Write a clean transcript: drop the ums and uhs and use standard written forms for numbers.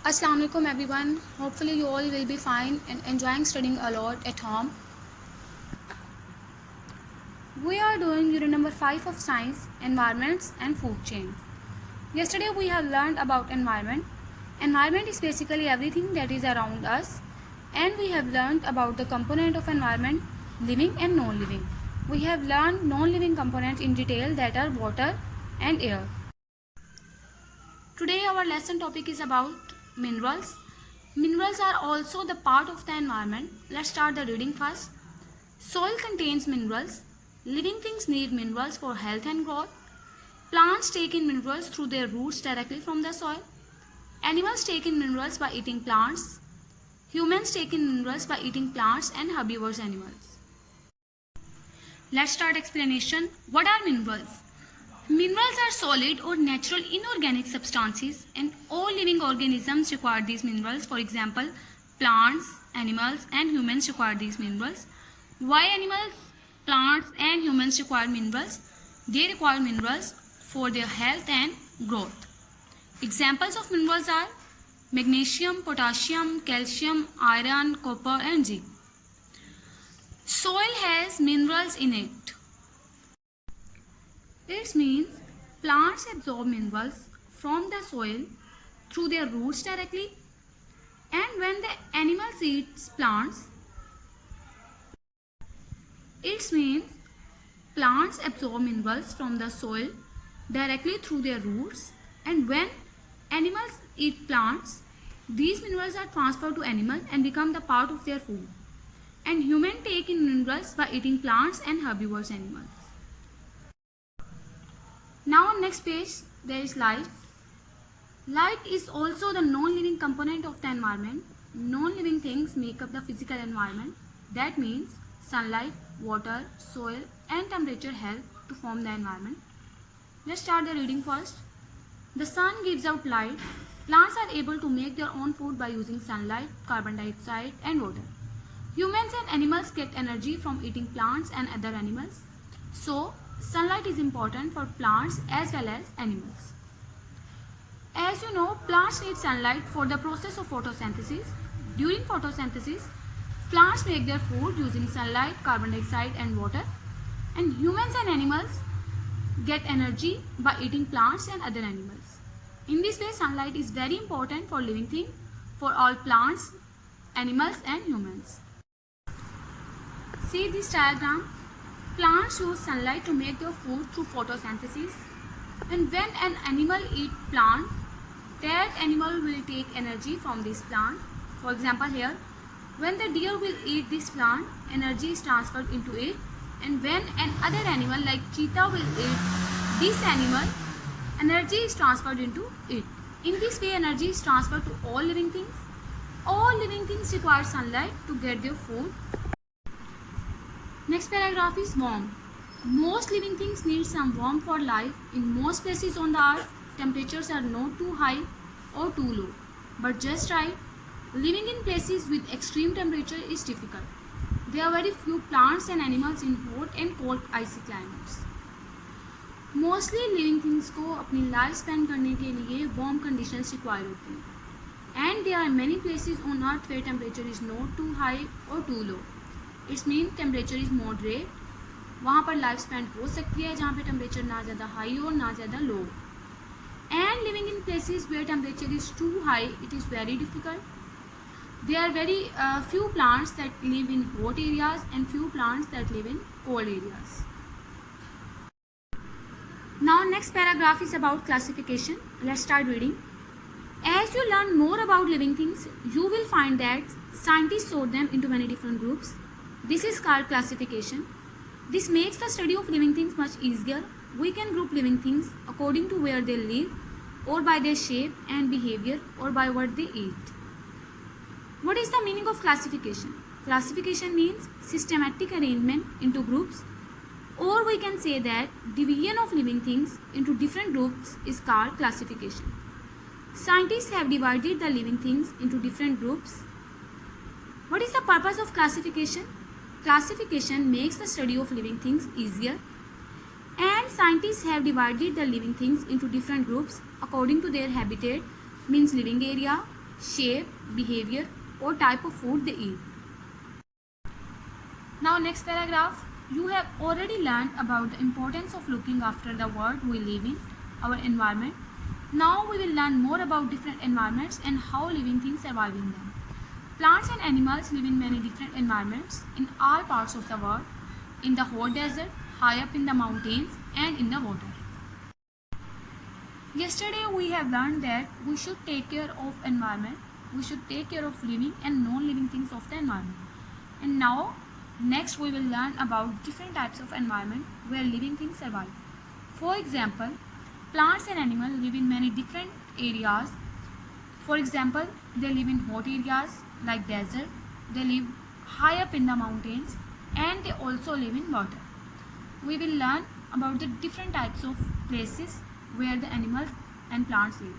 Assalamu alaikum everyone. Hopefully you all will be fine and enjoying studying a lot at home. We are doing unit number 5 of science, environments and food chain. Yesterday we have learned about environment. Environment is basically everything that is around us, and we have learned about the component of environment, living and non-living. We have learned non-living components in detail, that are water and air. Today our lesson topic is about minerals. Minerals are also the part of the environment. Let's start the reading first. Soil contains minerals. Living things need minerals for health and growth. Plants take in minerals through their roots directly from the soil. Animals take in minerals by eating plants. Humans take in minerals by eating plants and herbivorous animals. Let's start explanation. What are minerals? Minerals are solid or natural inorganic substances, and all living organisms require these minerals. For example, plants, animals and humans require these minerals. Why animals, plants and humans require minerals? They require minerals for their health and growth. Examples of minerals are magnesium, potassium, calcium, iron, copper and zinc. Soil has minerals in it. It means plants absorb minerals from the soil through their roots directly, and when the animals eat plants, it means plants absorb minerals from the soil directly through their roots, and when animals eat plants, these minerals are transferred to animals and become the part of their food. And humans take in minerals by eating plants and herbivorous animals. Now on next page there is light. Light is also the non-living component of the environment. Non-living things make up the physical environment. That means sunlight, water, soil and temperature help to form the environment. Let's start the reading first. The sun gives out light. Plants are able to make their own food by using sunlight, carbon dioxide and water. Humans and animals get energy from eating plants and other animals. So sunlight is important for plants as well as animals. As you know, plants need sunlight for the process of photosynthesis. During photosynthesis, plants make their food using sunlight, carbon dioxide and water. And humans and animals get energy by eating plants and other animals. In this way, sunlight is very important for living things, for all plants, animals and humans. See this diagram. Plants use sunlight to make their food through photosynthesis, and when an animal eats plant, that animal will take energy from this plant. For example, here, when the deer will eat this plant, energy is transferred into it, and when another animal like cheetah will eat this animal, energy is transferred into it. In this way, energy is transferred to all living things. All living things require sunlight to get their food. Next paragraph is warmth. Most living things need some warmth for life. In most places on the earth, temperatures are not too high or too low, but just right. Living in places with extreme temperature is difficult. There are very few plants and animals in hot and cold icy climates. Mostly living things को अपनी life spend करने के लिए warm conditions required होती हैं. And there are many places on earth where temperature is not too high or too low. It means temperature is moderate. वहाँ पर life spend हो सकती है जहाँ पे टेम्परेचर ना ज़्यादा हाई और ना ज़्यादा लो. And living in places where temperature is too high, it is very difficult. There are very few plants that live in hot areas and few plants that live in cold areas. Now next paragraph is about classification. Let's start reading. As you learn more about living things, you will find that scientists sort them into many different groups. This is called classification. This makes the study of living things much easier. We can group living things according to where they live, or by their shape and behavior, or by what they eat. What is the meaning of classification? Classification means systematic arrangement into groups, or we can say that division of living things into different groups is called classification. Scientists have divided the living things into different groups. What is the purpose of classification? Classification makes the study of living things easier, and scientists have divided the living things into different groups according to their habitat, means living area, shape, behavior, or type of food they eat. Now next paragraph, you have already learned about the importance of looking after the world we live in, our environment. Now we will learn more about different environments and how living things survive in them. Plants and animals live in many different environments in all parts of the world, in the hot desert, high up in the mountains, and in the water. Yesterday we have learned that we should take care of environment, we should take care of living and non-living things of the environment. And now next we will learn about different types of environment where living things survive. For example, plants and animals live in many different areas. For example, they live in hot areas like desert, they live high up in the mountains, and they also live in water. We will learn about the different types of places where the animals and plants live.